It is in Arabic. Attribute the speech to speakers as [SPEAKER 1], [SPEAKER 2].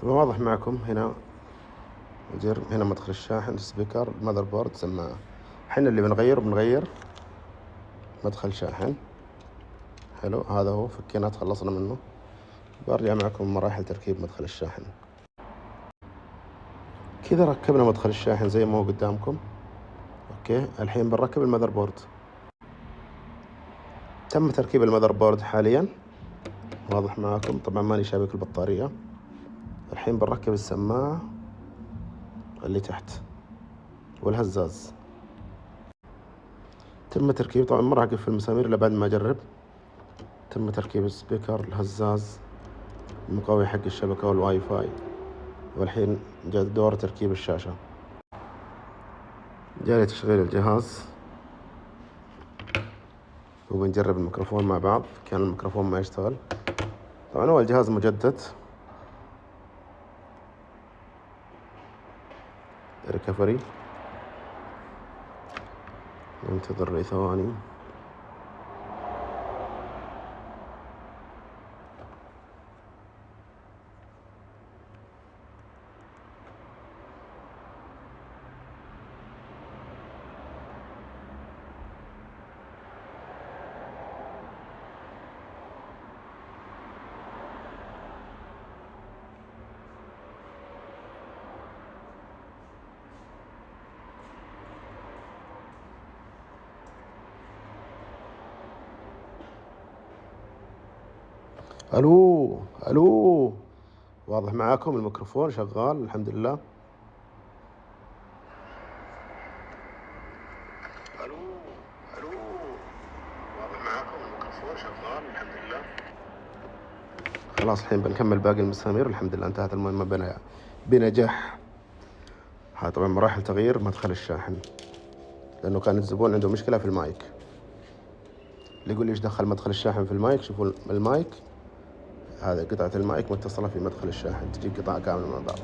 [SPEAKER 1] واضح معكم هنا هنا مدخل الشاحن، السبيكر، المذر بورد، سماعة. الحين اللي بنغير مدخل شاحن. حلو، هذا هو فكينا تخلصنا منه. برجع معكم مراحل تركيب مدخل الشاحن. كذا ركبنا مدخل الشاحن زي ما هو قدامكم. اوكي، الحين بنركب المذر بورد. تم تركيب المذر بورد حاليا، واضح معكم. طبعا ماني شابك البطارية. الحين بنركب السماعة اللي تحت والهزاز. تم تركيب، طبعا ما راح اقفل المسامير الا بعد ما اجرب. تم تركيب السبيكر، الهزاز، المقوي حق الشبكة والواي فاي. والحين جاء دور تركيب الشاشة. جاري تشغيل الجهاز وبنجرب الميكروفون مع بعض. كان الميكروفون ما يشتغل. طبعا هو الجهاز مجدد. ريكفري، ننتظر لي ثواني. الو الو، واضح معاكم الميكروفون شغال الحمد لله. الو الو، واضح معاكم الميكروفون شغال الحمد لله. خلاص الحين بنكمل باقي المسامير. الحمد لله انتهت المهمة بنجاح. هذا طبعا مراحل تغيير مدخل الشاحن، لانه كان الزبون عنده مشكلة في المايك. اللي يقول ليش دخل مدخل الشاحن في المايك، شوفوا المايك هذا، قطعة المايك متصلة في مدخل الشاحن، تجي قطع كاملة مع بعض.